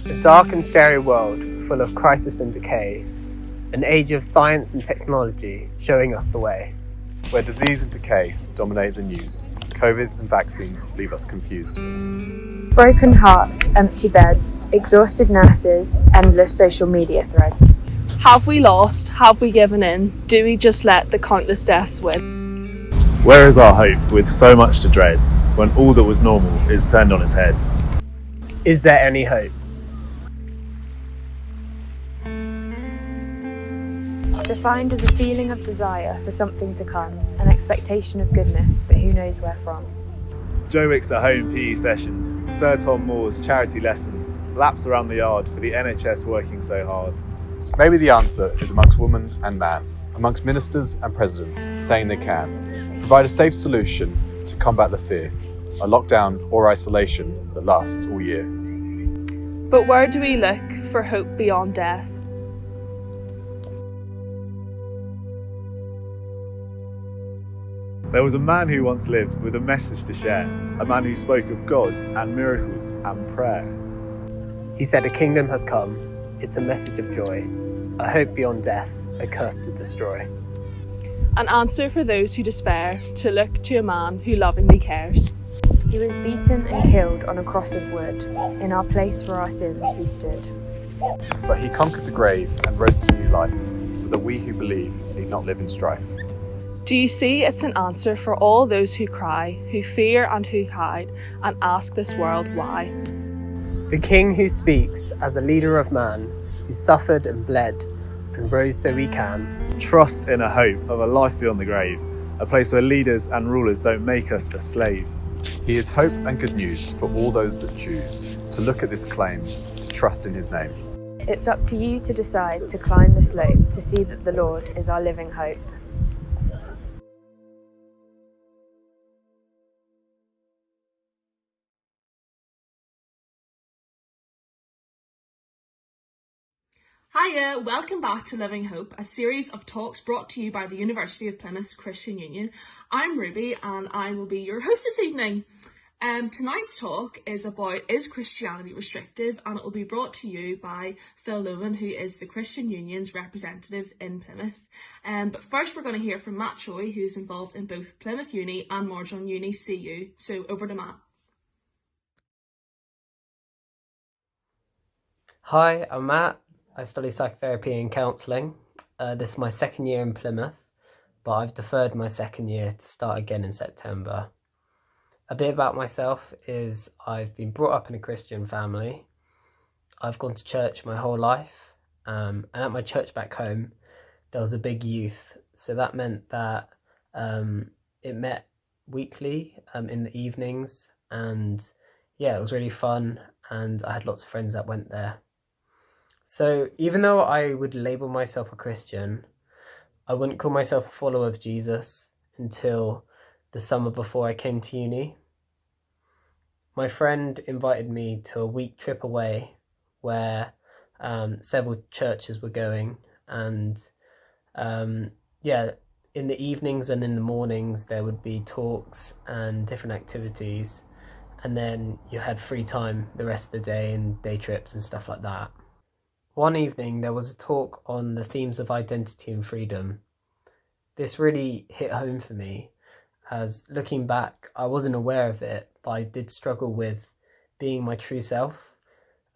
A dark and scary world full of crisis and decay, an age of science and technology showing us the way. Where disease and decay dominate the news, COVID and vaccines leave us confused. Broken hearts, empty beds, exhausted nurses, endless social media threads. Have we lost? Have we given in? Do we just let the countless deaths win? Where is our hope with so much to dread, when all that was normal is turned on its head? Is there any hope? Defined as a feeling of desire for something to come, an expectation of goodness, but who knows where from. Joe Wicks at home PE sessions, Sir Tom Moore's charity lessons, laps around the yard for the NHS working so hard. Maybe the answer is amongst woman and man, amongst ministers and presidents saying they can provide a safe solution to combat the fear, a lockdown or isolation that lasts all year. But where do we look for hope beyond death? There was a man who once lived with a message to share, a man who spoke of God and miracles and prayer. He said a kingdom has come, it's a message of joy, a hope beyond death, a curse to destroy. An answer for those who despair, to look to a man who lovingly cares. He was beaten and killed on a cross of wood. In our place for our sins he stood. But he conquered the grave and rose to new life, so that we who believe need not live in strife. Do you see it's an answer for all those who cry, who fear and who hide, and ask this world why? The King who speaks as a leader of man, who suffered and bled and rose so we can trust in a hope of a life beyond the grave, a place where leaders and rulers don't make us a slave. He is hope and good news for all those that choose to look at this claim, to trust in his name. It's up to you to decide to climb the slope, to see that the Lord is our living hope. Hiya, welcome back to Living Hope, a series of talks brought to you by the University of Plymouth Christian Union. I'm Ruby and I will be your host this evening. Tonight's talk is about Is Christianity Restrictive? And it will be brought to you by Phil Loman, who is the Christian Union's representative in Plymouth. But first we're going to hear from Matt Choi, who's involved in both Plymouth Uni and Marjon Uni CU. So over to Matt. Hi, I'm Matt. I study psychotherapy and counselling. This is my second year in Plymouth, but I've deferred my second year to start again in September. A bit about myself is I've been brought up in a Christian family. I've gone to church my whole life, and at my church back home, there was a big youth. So that meant that it met weekly in the evenings, and yeah, it was really fun, and I had lots of friends that went there. So even though I would label myself a Christian, I wouldn't call myself a follower of Jesus until the summer before I came to uni. My friend invited me to a week trip away where several churches were going, and in the evenings and in the mornings there would be talks and different activities, and then you had free time the rest of the day and day trips and stuff like that. One evening there was a talk on the themes of identity and freedom. This really hit home for me, as looking back I wasn't aware of it, but I did struggle with being my true self.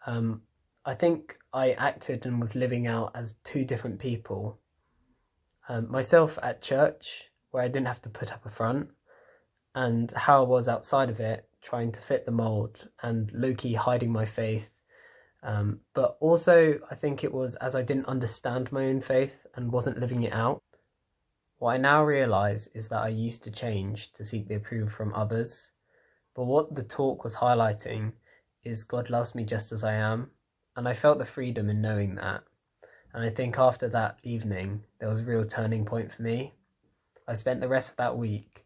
I think I acted and was living out as two different people. Myself at church, where I didn't have to put up a front, and how I was outside of it, trying to fit the mould and low-key hiding my faith. But also I think it was as I didn't understand my own faith and wasn't living it out. What I now realise is that I used to change to seek the approval from others, but what the talk was highlighting is God loves me just as I am, and I felt the freedom in knowing that. And I think after that evening there was a real turning point for me. I spent the rest of that week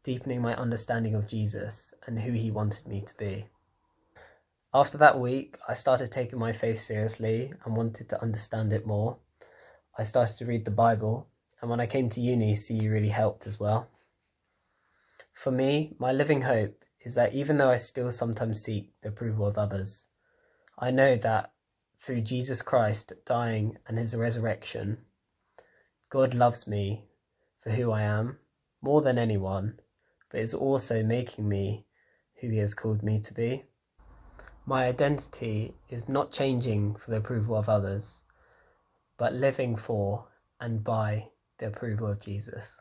deepening my understanding of Jesus and who he wanted me to be. After that week, I started taking my faith seriously and wanted to understand it more. I started to read the Bible, and when I came to uni, CU really helped as well. For me, my living hope is that even though I still sometimes seek the approval of others, I know that through Jesus Christ dying and his resurrection, God loves me for who I am more than anyone, but is also making me who he has called me to be. My identity is not changing for the approval of others, but living for and by the approval of Jesus.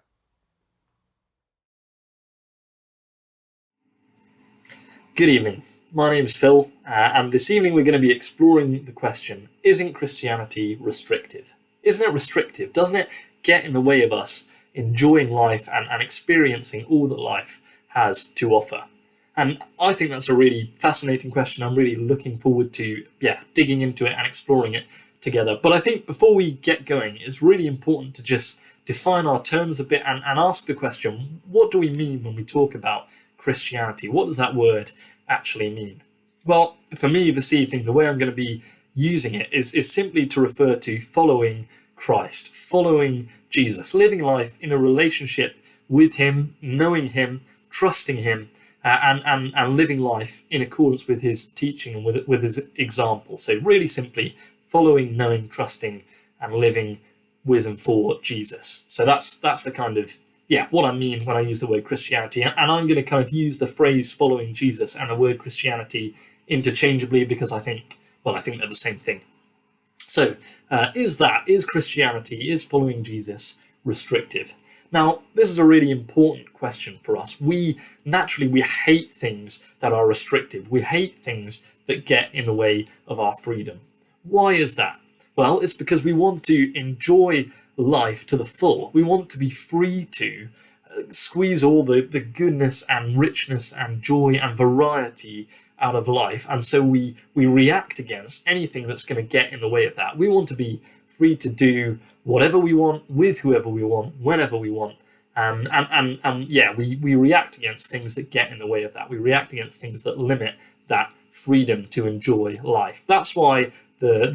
Good evening. My name's Phil, and this evening we're going to be exploring the question, isn't Christianity restrictive? Isn't it restrictive? Doesn't it get in the way of us enjoying life and experiencing all that life has to offer? And I think that's a really fascinating question. I'm really looking forward to digging into it and exploring it together. But I think before we get going, it's really important to just define our terms a bit and ask the question, what do we mean when we talk about Christianity? What does that word actually mean? Well, for me this evening, the way I'm going to be using it is simply to refer to following Christ, following Jesus, living life in a relationship with him, knowing him, trusting him, and living life in accordance with his teaching and with his example. So really simply following, knowing, trusting, and living with and for Jesus. So that's the kind of what I mean when I use the word Christianity. And I'm going to kind of use the phrase following Jesus and the word Christianity interchangeably because I think they're the same thing. So is Christianity, is following Jesus restrictive? Now, this is a really important question for us. We hate things that are restrictive. We hate things that get in the way of our freedom. Why is that? Well, it's because we want to enjoy life to the full. We want to be free to squeeze all the goodness and richness and joy and variety out of life. And so we react against anything that's going to get in the way of that. We want to be free to do whatever we want, with whoever we want, whenever we want. We react against things that get in the way of that. We react against things that limit that freedom to enjoy life. That's why the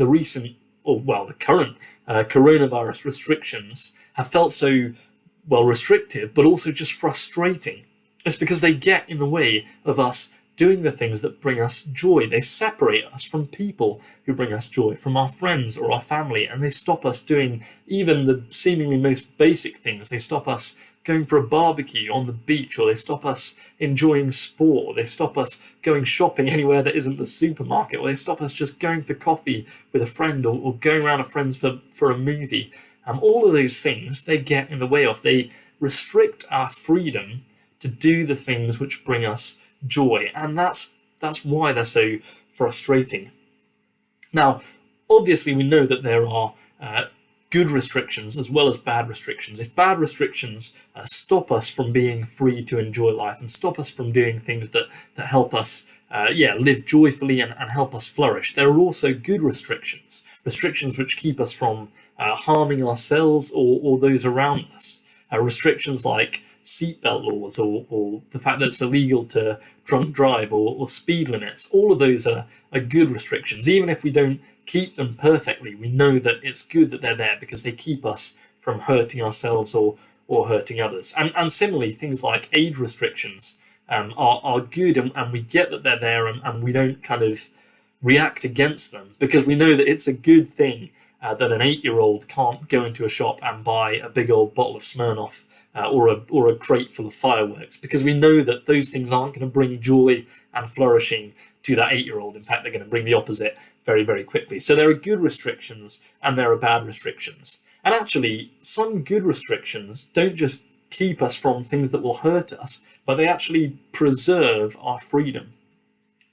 current coronavirus restrictions have felt so restrictive, but also just frustrating. It's because they get in the way of us doing the things that bring us joy. They separate us from people who bring us joy, from our friends or our family, and they stop us doing even the seemingly most basic things. They stop us going for a barbecue on the beach, or they stop us enjoying sport, or they stop us going shopping anywhere that isn't the supermarket, or they stop us just going for coffee with a friend, or going around with friends for a movie. All of those things, they get in the way of. They restrict our freedom to do the things which bring us joy, and that's why they're so frustrating. Now, obviously, we know that there are good restrictions as well as bad restrictions. If bad restrictions stop us from being free to enjoy life and stop us from doing things that help us live joyfully and help us flourish, there are also good restrictions which keep us from harming ourselves or those around us. Restrictions like seatbelt laws or the fact that it's illegal to drunk drive or speed limits. All of those are good restrictions. Even if we don't keep them perfectly, we know that it's good that they're there because they keep us from hurting ourselves or hurting others. And similarly, things like age restrictions are good, and we get that they're there, and we don't kind of react against them because we know that it's a good thing that an 8-year-old can't go into a shop and buy a big old bottle of Smirnoff or a crate full of fireworks, because we know that those things aren't going to bring joy and flourishing to that 8-year-old. In fact, they're going to bring the opposite very, very quickly. So there are good restrictions and there are bad restrictions. And actually, some good restrictions don't just keep us from things that will hurt us, but they actually preserve our freedom.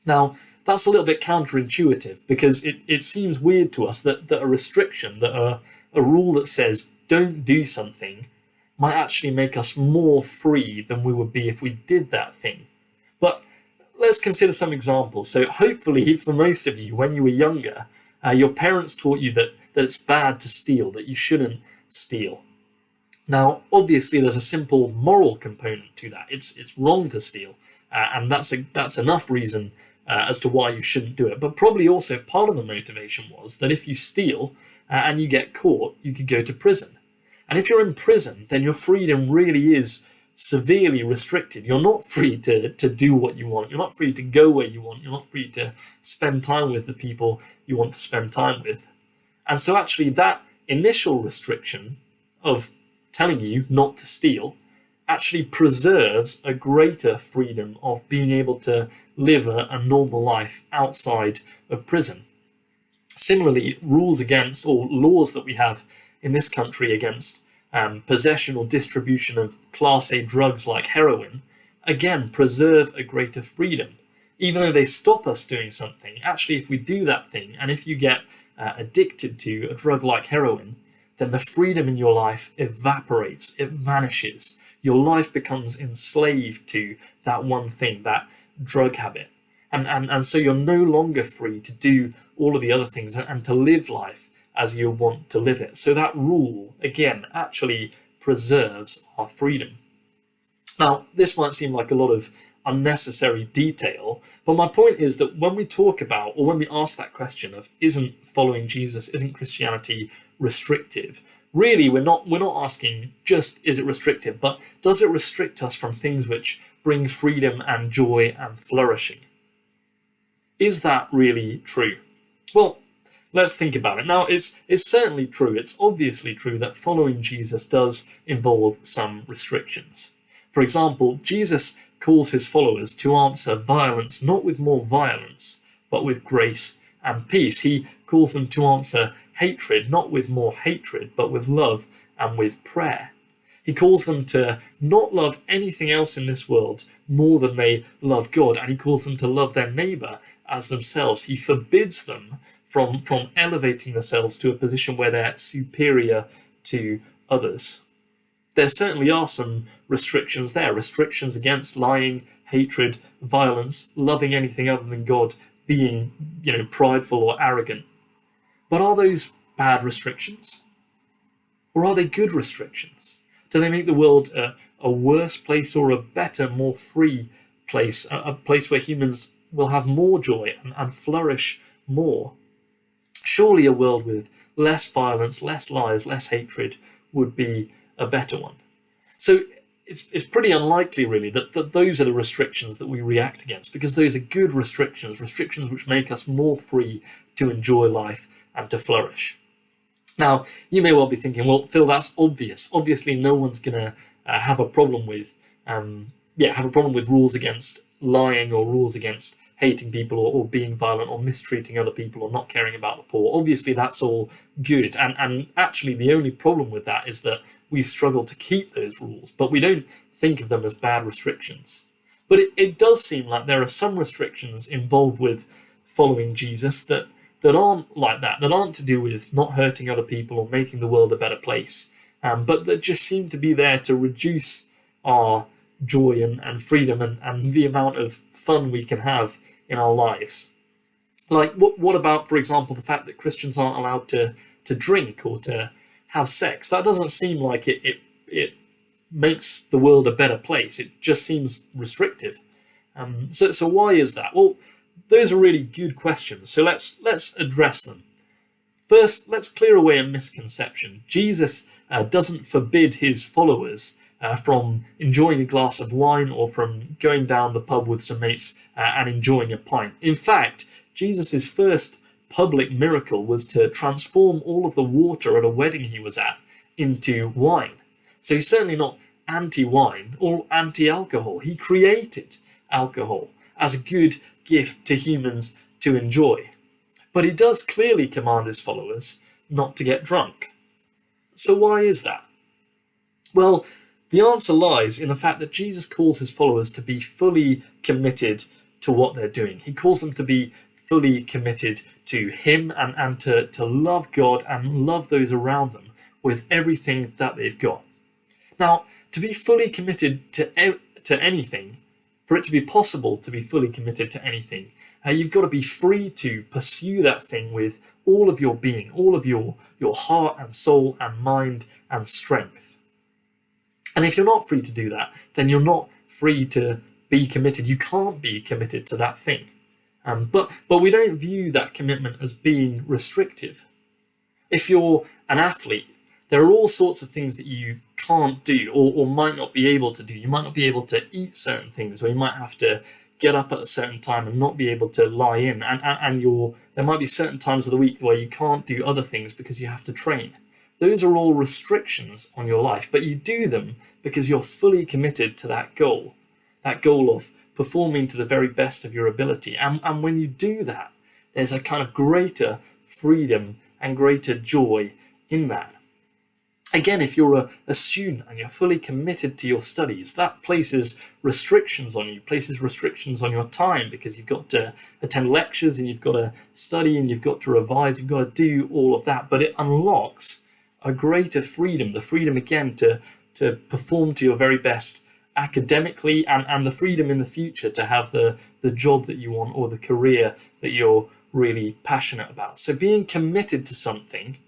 Now, that's a little bit counterintuitive because it seems weird to us that a restriction, that a rule that says don't do something might actually make us more free than we would be if we did that thing. But let's consider some examples. So hopefully for most of you, when you were younger, your parents taught you that it's bad to steal, that you shouldn't steal. Now, obviously there's a simple moral component to that. It's wrong to steal, and that's enough reason as to why you shouldn't do it. But probably also part of the motivation was that if you steal and you get caught, you could go to prison. And if you're in prison, then your freedom really is severely restricted. You're not free to do what you want. You're not free to go where you want. You're not free to spend time with the people you want to spend time with. And so actually that initial restriction of telling you not to steal actually preserves a greater freedom of being able to live a normal life outside of prison. Similarly, rules against, or laws that we have in this country against possession or distribution of Class A drugs like heroin, again, preserve a greater freedom. Even though they stop us doing something, actually, if we do that thing, and if you get addicted to a drug like heroin, then the freedom in your life evaporates, it vanishes. Your life becomes enslaved to that one thing, that drug habit. And so you're no longer free to do all of the other things and to live life as you want to live it. So that rule, again, actually preserves our freedom. Now, this might seem like a lot of unnecessary detail, but my point is that when we talk about, or when we ask that question of isn't following Jesus, isn't Christianity restrictive, really we're not asking just is it restrictive, but does it restrict us from things which bring freedom and joy and flourishing? Is that really true? Well, let's think about it. Now, it's certainly true, it's obviously true that following Jesus does involve some restrictions. For example, Jesus calls his followers to answer violence not with more violence, but with grace and peace. He calls them to answer hatred not with more hatred, but with love and with prayer. He calls them to not love anything else in this world more than they love God, and he calls them to love their neighbour as themselves. He forbids them from elevating themselves to a position where they're superior to others. There certainly are some restrictions there, restrictions against lying, hatred, violence, loving anything other than God, being, prideful or arrogant. But are those bad restrictions? Or are they good restrictions? Do they make the world a worse place or a better, more free place, a place where humans will have more joy and flourish more? Surely a world with less violence, less lies, less hatred would be a better one. So it's pretty unlikely, really, that those are the restrictions that we react against, because those are good restrictions which make us more free to enjoy life and to flourish. Now, you may well be thinking, well, Phil, that's obvious. Obviously, no one's going to have a problem with rules against lying or rules against hating people or being violent or mistreating other people or not caring about the poor. Obviously, that's all good. And actually, the only problem with that is that we struggle to keep those rules, but we don't think of them as bad restrictions. But it does seem like there are some restrictions involved with following Jesus that aren't like that aren't to do with not hurting other people or making the world a better place, but that just seem to be there to reduce our joy and freedom and the amount of fun we can have in our lives. Like, what about, for example, the fact that Christians aren't allowed to drink or to have sex? That doesn't seem like it makes the world a better place. It just seems restrictive. So why is that? Well, those are really good questions, so let's address them. First, let's clear away a misconception. Jesus doesn't forbid his followers from enjoying a glass of wine or from going down the pub with some mates and enjoying a pint. In fact, Jesus' first public miracle was to transform all of the water at a wedding he was at into wine. So he's certainly not anti-wine or anti-alcohol. He created alcohol as a good gift to humans to enjoy. But he does clearly command his followers not to get drunk. So why is that? Well, the answer lies in the fact that Jesus calls his followers to be fully committed to what they're doing. He calls them to be fully committed to him and to love God and love those around them with everything that they've got. Now, to be fully committed to anything, for it to be possible to be fully committed to anything, you've got to be free to pursue that thing with all of your being, all of your heart and soul and mind and strength. And if you're not free to do that, then you're not free to be committed. You can't be committed to that thing. But we don't view that commitment as being restrictive. If you're an athlete, there are all sorts of things that you can't do or might not be able to do. You might not be able to eat certain things, or you might have to get up at a certain time and not be able to lie in. And there might be certain times of the week where you can't do other things because you have to train. Those are all restrictions on your life, but you do them because you're fully committed to that goal of performing to the very best of your ability. And when you do that, there's a kind of greater freedom and greater joy in that. Again, if you're a student and you're fully committed to your studies, that places restrictions on you, places restrictions on your time, because you've got to attend lectures and you've got to study and you've got to revise, you've got to do all of that. But it unlocks a greater freedom, the freedom again to perform to your very best academically, and the freedom in the future to have the job that you want or the career that you're really passionate about. So being committed to something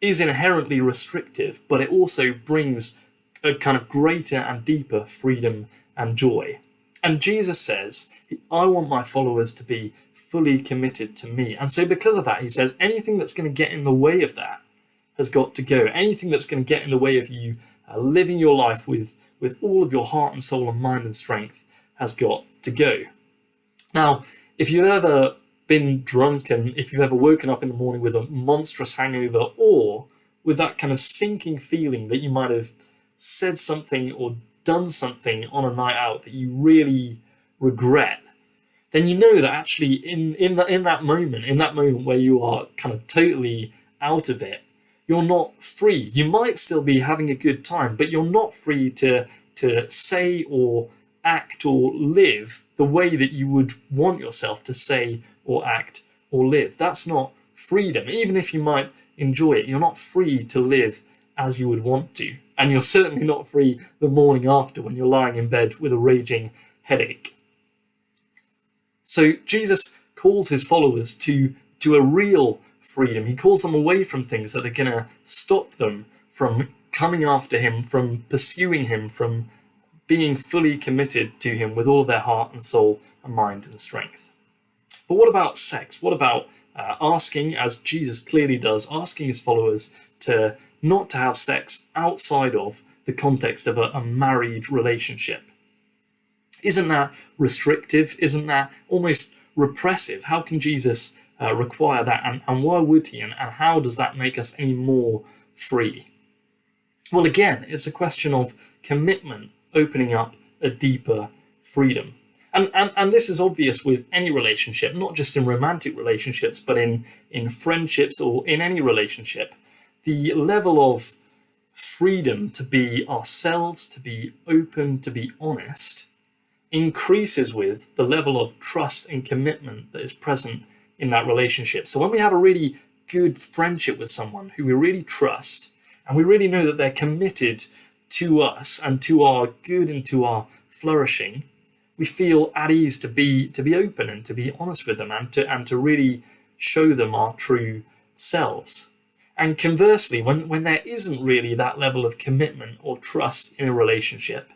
is inherently restrictive, but it also brings a kind of greater and deeper freedom and joy. And Jesus says, I want my followers to be fully committed to me. And so because of that, he says, anything that's going to get in the way of that has got to go. Anything that's going to get in the way of you living your life with all of your heart and soul and mind and strength has got to go. Now, if you've ever been drunk and if you've ever woken up in the morning with a monstrous hangover, or with that kind of sinking feeling that you might have said something or done something on a night out that you really regret, then you know that actually in that moment where you are kind of totally out of it, you're not free. You might still be having a good time, but you're not free to say or act or live the way that you would want yourself to say or act or live. That's not freedom. Even if you might enjoy it, you're not free to live as you would want to. And you're certainly not free the morning after when you're lying in bed with a raging headache. So Jesus calls his followers to a real freedom. He calls them away from things that are going to stop them from coming after him, from pursuing him, from being fully committed to him with all of their heart and soul and mind and strength. But what about sex? What about asking, as Jesus clearly does, asking his followers to not to have sex outside of the context of a married relationship? Isn't that restrictive? Isn't that almost repressive? How can Jesus require that? And why would he? And how does that make us any more free? Well, again, it's a question of commitment opening up a deeper freedom. And this is obvious with any relationship, not just in romantic relationships, but in friendships or in any relationship. The level of freedom to be ourselves, to be open, to be honest, increases with the level of trust and commitment that is present in that relationship. So when we have a really good friendship with someone who we really trust, and we really know that they're committed to us and to our good and to our flourishing, we feel at ease to be open and to be honest with them and to really show them our true selves. And conversely, when there isn't really that level of commitment or trust in a relationship,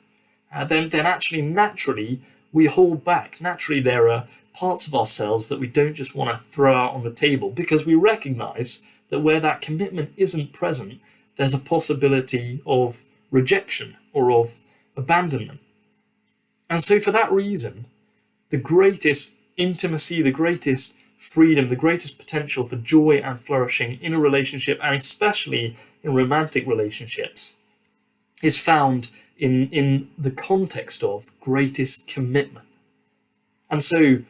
then actually naturally we hold back. Naturally, there are parts of ourselves that we don't just want to throw out on the table, because we recognize that where that commitment isn't present, there's a possibility of rejection or of abandonment. And so for that reason, the greatest intimacy, the greatest freedom, the greatest potential for joy and flourishing in a relationship, and especially in romantic relationships, is found in the context of greatest commitment. And so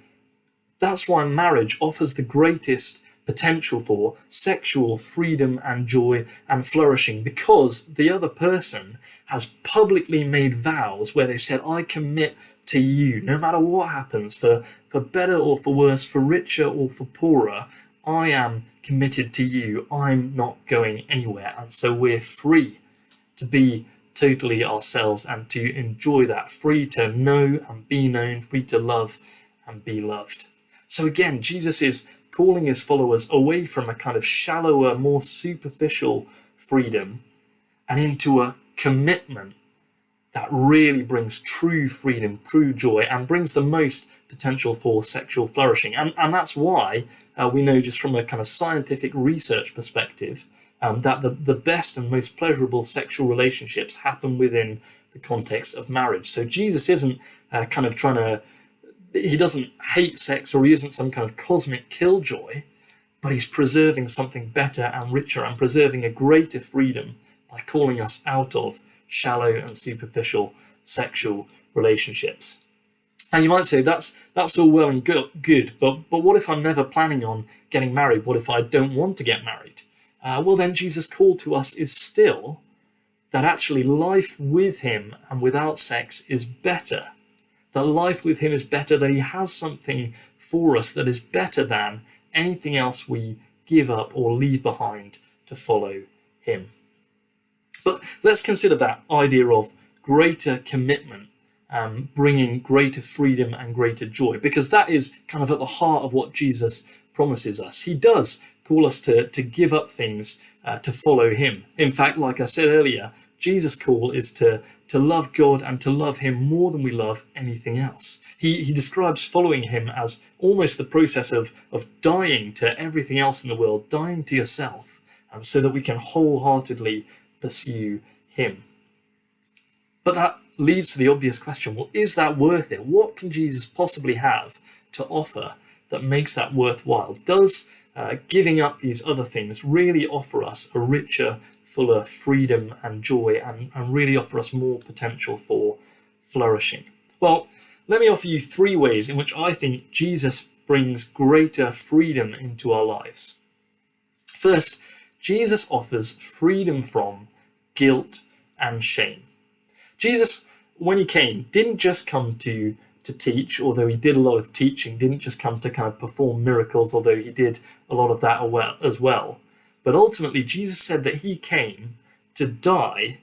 that's why marriage offers the greatest potential for sexual freedom and joy and flourishing, because the other person has publicly made vows where they said, I commit to you, no matter what happens, for better or for worse, for richer or for poorer, I am committed to you. I'm not going anywhere. And so we're free to be totally ourselves and to enjoy that, free to know and be known, free to love and be loved. So again, Jesus is calling his followers away from a kind of shallower, more superficial freedom and into a commitment that really brings true freedom, true joy, and brings the most potential for sexual flourishing. And that's why we know, just from a kind of scientific research perspective, that the best and most pleasurable sexual relationships happen within the context of marriage. So Jesus isn't he doesn't hate sex, or he isn't some kind of cosmic killjoy, but he's preserving something better and richer and preserving a greater freedom by calling us out of shallow and superficial sexual relationships. And you might say that's all well and good, but what if I'm never planning on getting married? What if I don't want to get married? Well, then Jesus' call to us is still that actually life with him and without sex is better. That life with him is better, that he has something for us that is better than anything else we give up or leave behind to follow him. But let's consider that idea of greater commitment, bringing greater freedom and greater joy, because that is kind of at the heart of what Jesus promises us. He does call us to give up things to follow him. In fact, like I said earlier, Jesus' call is to love God and to love him more than we love anything else. He describes following him as almost the process of dying to everything else in the world, dying to yourself, so that we can wholeheartedly pursue him. But that leads to the obvious question, well, is that worth it? What can Jesus possibly have to offer that makes that worthwhile? Does giving up these other things really offer us a richer, fuller freedom and joy, and really offer us more potential for flourishing? Well, let me offer you 3 ways in which I think Jesus brings greater freedom into our lives. First, Jesus offers freedom from guilt and shame. Jesus, when he came, didn't just come to teach, although he did a lot of teaching, didn't just come to kind of perform miracles, although he did a lot of that as well. But ultimately, Jesus said that he came to die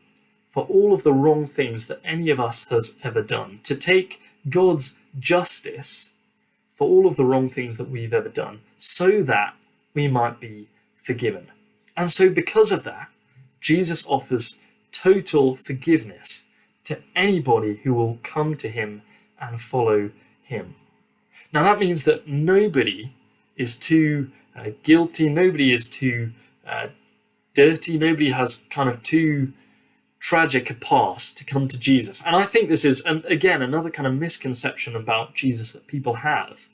for all of the wrong things that any of us has ever done, to take God's justice for all of the wrong things that we've ever done, so that we might be forgiven. And so because of that, Jesus offers total forgiveness to anybody who will come to him and follow him. Now that means that nobody is too guilty, nobody is too dirty, nobody has kind of too tragic a past to come to Jesus. And I think this is, again, another kind of misconception about Jesus that people have.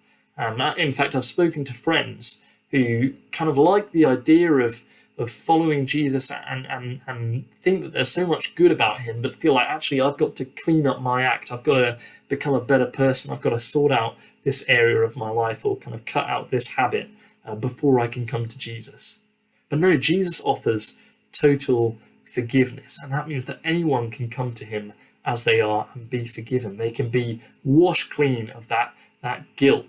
In fact, I've spoken to friends who kind of like the idea of following Jesus and think that there's so much good about him, but feel like, actually, I've got to clean up my act. I've got to become a better person. I've got to sort out this area of my life, or kind of cut out this habit before I can come to Jesus. But no, Jesus offers total forgiveness, and that means that anyone can come to him as they are and be forgiven. They can be washed clean of that guilt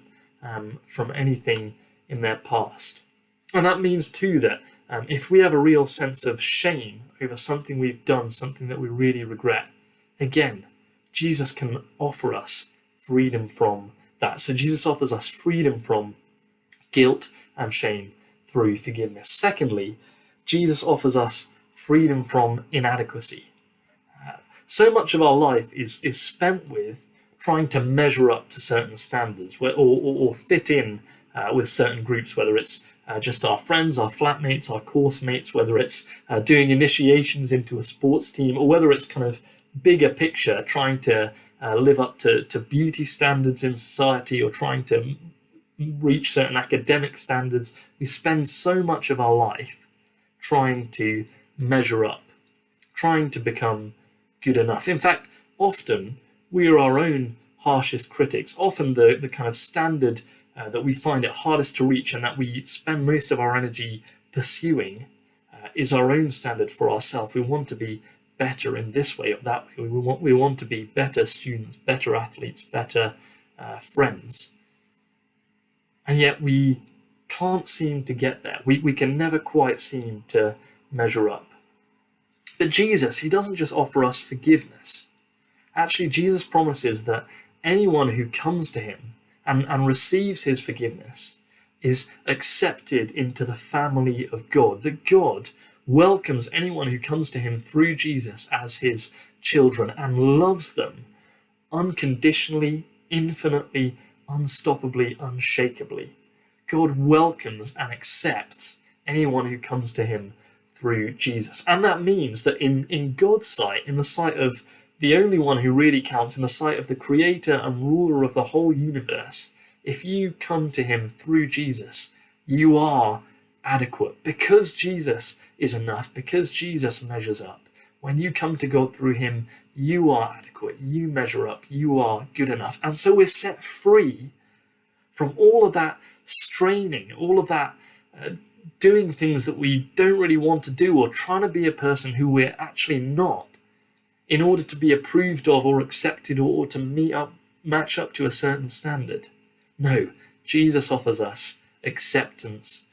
from anything in their past. And that means too that if we have a real sense of shame over something we've done, something that we really regret, again, Jesus can offer us freedom from that. So Jesus offers us freedom from guilt and shame through forgiveness. Secondly, Jesus offers us freedom from inadequacy. So much of our life is spent with trying to measure up to certain standards, or fit in with certain groups, whether it's just our friends, our flatmates, our course mates, whether it's doing initiations into a sports team, or whether it's kind of bigger picture, trying to live up to beauty standards in society, or trying to reach certain academic standards. We spend so much of our life trying to measure up, trying to become good enough. In fact, often we are our own harshest critics. Often the kind of standard that we find it hardest to reach and that we spend most of our energy pursuing is our own standard for ourselves. We want to be better in this way or that way. We want to be better students, better athletes, better friends. And yet we can't seem to get there. We can never quite seem to measure up. But Jesus, he doesn't just offer us forgiveness. Actually, Jesus promises that anyone who comes to him and receives his forgiveness is accepted into the family of God. That God welcomes anyone who comes to him through Jesus as his children and loves them unconditionally, infinitely, unstoppably, unshakably. God welcomes and accepts anyone who comes to him through Jesus. And that means that in God's sight, in the sight of the only one who really counts, in the sight of the creator and ruler of the whole universe, if you come to him through Jesus, you are adequate. Because Jesus is enough, because Jesus measures up, when you come to God through him, you are adequate, you measure up, you are good enough. And so we're set free from all of that straining, all of that doing things that we don't really want to do, or trying to be a person who we're actually not, in order to be approved of or accepted, or to match up to a certain standard. No, Jesus offers us acceptance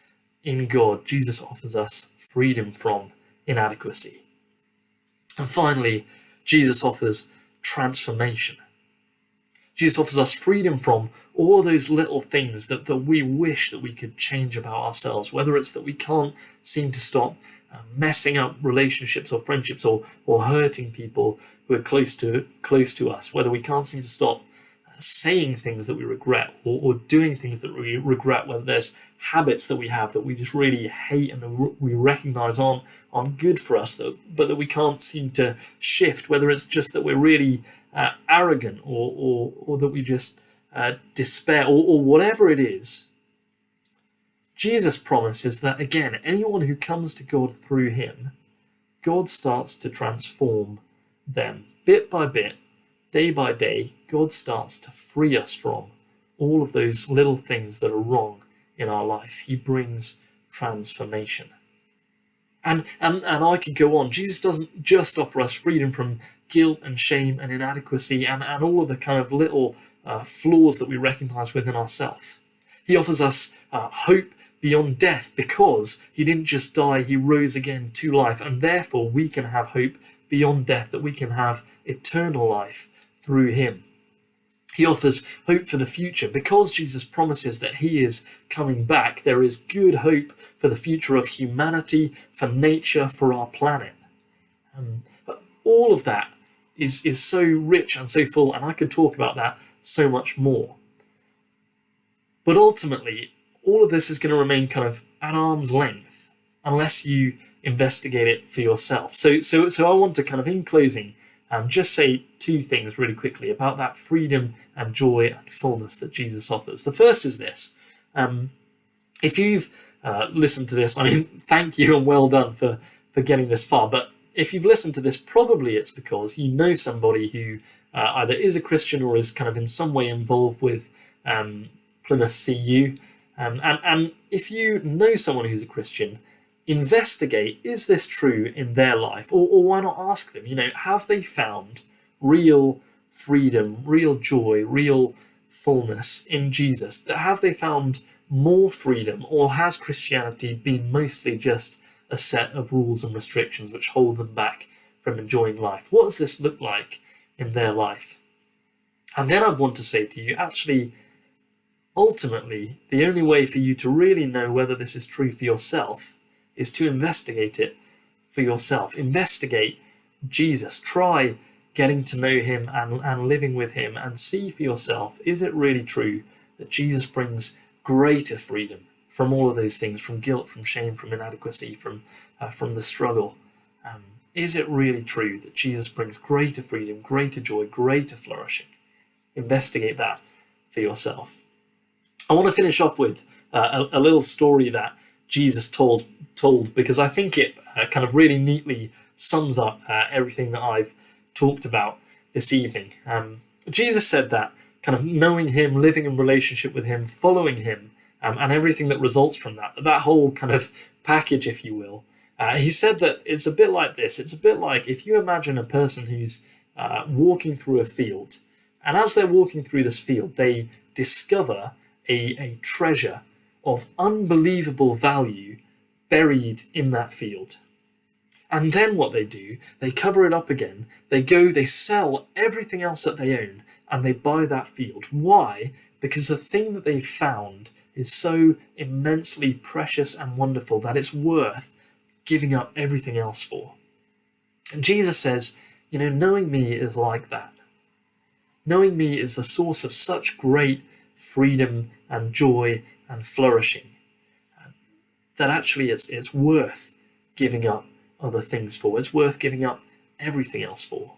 in God. Jesus offers us freedom from inadequacy. And finally, Jesus offers transformation. Jesus offers us freedom from all of those little things that we wish that we could change about ourselves, whether it's that we can't seem to stop messing up relationships or friendships, or hurting people who are close to us, whether we can't seem to stop saying things that we regret, or doing things that we regret, whether there's habits that we have that we just really hate and that we recognize aren't good for us, but that we can't seem to shift, whether it's just that we're really arrogant, or that we just despair, or whatever it is. Jesus promises that, again, anyone who comes to God through him, God starts to transform them bit by bit, day by day. God starts to free us from all of those little things that are wrong in our life. He brings transformation. And I could go on. Jesus doesn't just offer us freedom from guilt and shame and inadequacy and all of the kind of little flaws that we recognize within ourselves. He offers us hope beyond death, because he didn't just die, he rose again to life, and therefore we can have hope beyond death, that we can have eternal life through him. He offers hope for the future. Because Jesus promises that he is coming back, there is good hope for the future of humanity, for nature, for our planet. But all of that is so rich and so full, and I could talk about that so much more. But ultimately, all of this is going to remain kind of at arm's length unless you investigate it for yourself. So I want to kind of, in closing, just say two things really quickly about that freedom and joy and fullness that Jesus offers. The first is this. If you've listened to this, I mean, thank you and well done for getting this far. But if you've listened to this, probably it's because you know somebody who either is a Christian or is kind of in some way involved with Plymouth CU. And if you know someone who's a Christian, investigate, is this true in their life? Or why not ask them, have they found real freedom, real joy, real fullness in Jesus? Have they found more freedom, or has Christianity been mostly just a set of rules and restrictions which hold them back from enjoying life? What does this look like in their life? And then I want to say to you, actually, ultimately, the only way for you to really know whether this is true for yourself is to investigate it for yourself. Investigate Jesus. Try getting to know him and living with him, and see for yourself, is it really true that Jesus brings greater freedom from all of those things, from guilt, from shame, from inadequacy, from the struggle? Is it really true that Jesus brings greater freedom, greater joy, greater flourishing? Investigate that for yourself. I want to finish off with a little story that Jesus told, because I think it kind of really neatly sums up everything that I've talked about this evening. Jesus said that kind of knowing him, living in relationship with him, following him, and everything that results from that whole kind of package, if you will. He said that it's a bit like this. It's a bit like if you imagine a person who's walking through a field, and as they're walking through this field, they discover a treasure of unbelievable value buried in that field. And then what they do, they cover it up again, they sell everything else that they own, and they buy that field. Why? Because the thing that they've found is so immensely precious and wonderful that it's worth giving up everything else for. And Jesus says, knowing me is like that. Knowing me is the source of such great freedom and joy and flourishing that actually it's worth giving up other things for. It's worth giving up everything else for.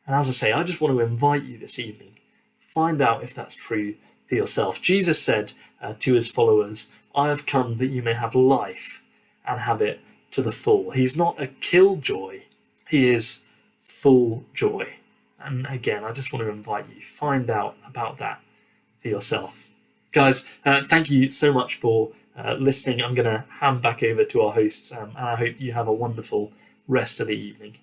And as I say, I just want to invite you this evening, find out if that's true for yourself. Jesus said to his followers, I have come that you may have life and have it to the full. He's not a killjoy, he is full joy. And again, I just want to invite you, find out about that for yourself. Guys, thank you so much for listening. I'm going to hand back over to our hosts, and I hope you have a wonderful rest of the evening.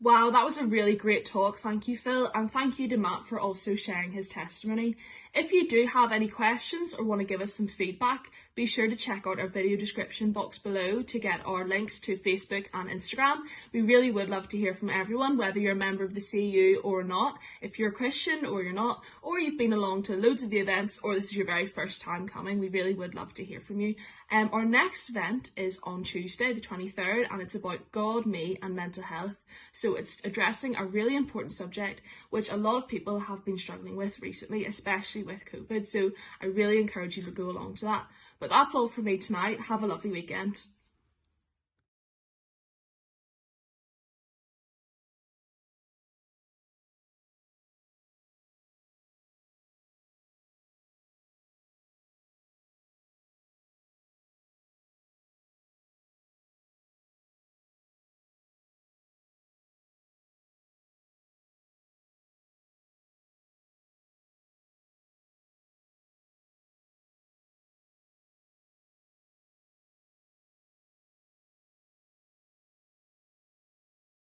Wow, that was a really great talk. Thank you, Phil, and thank you to Matt for also sharing his testimony. If you do have any questions or want to give us some feedback, be sure to check out our video description box below to get our links to Facebook and Instagram. We really would love to hear from everyone, whether you're a member of the CU or not, if you're a Christian or you're not, or you've been along to loads of the events, or this is your very first time coming. We really would love to hear from you. Our next event is on Tuesday, the 23rd, and it's about God, me, and mental health. So it's addressing a really important subject, which a lot of people have been struggling with recently, especially with COVID. So I really encourage you to go along to that. But that's all from me tonight. Have a lovely weekend.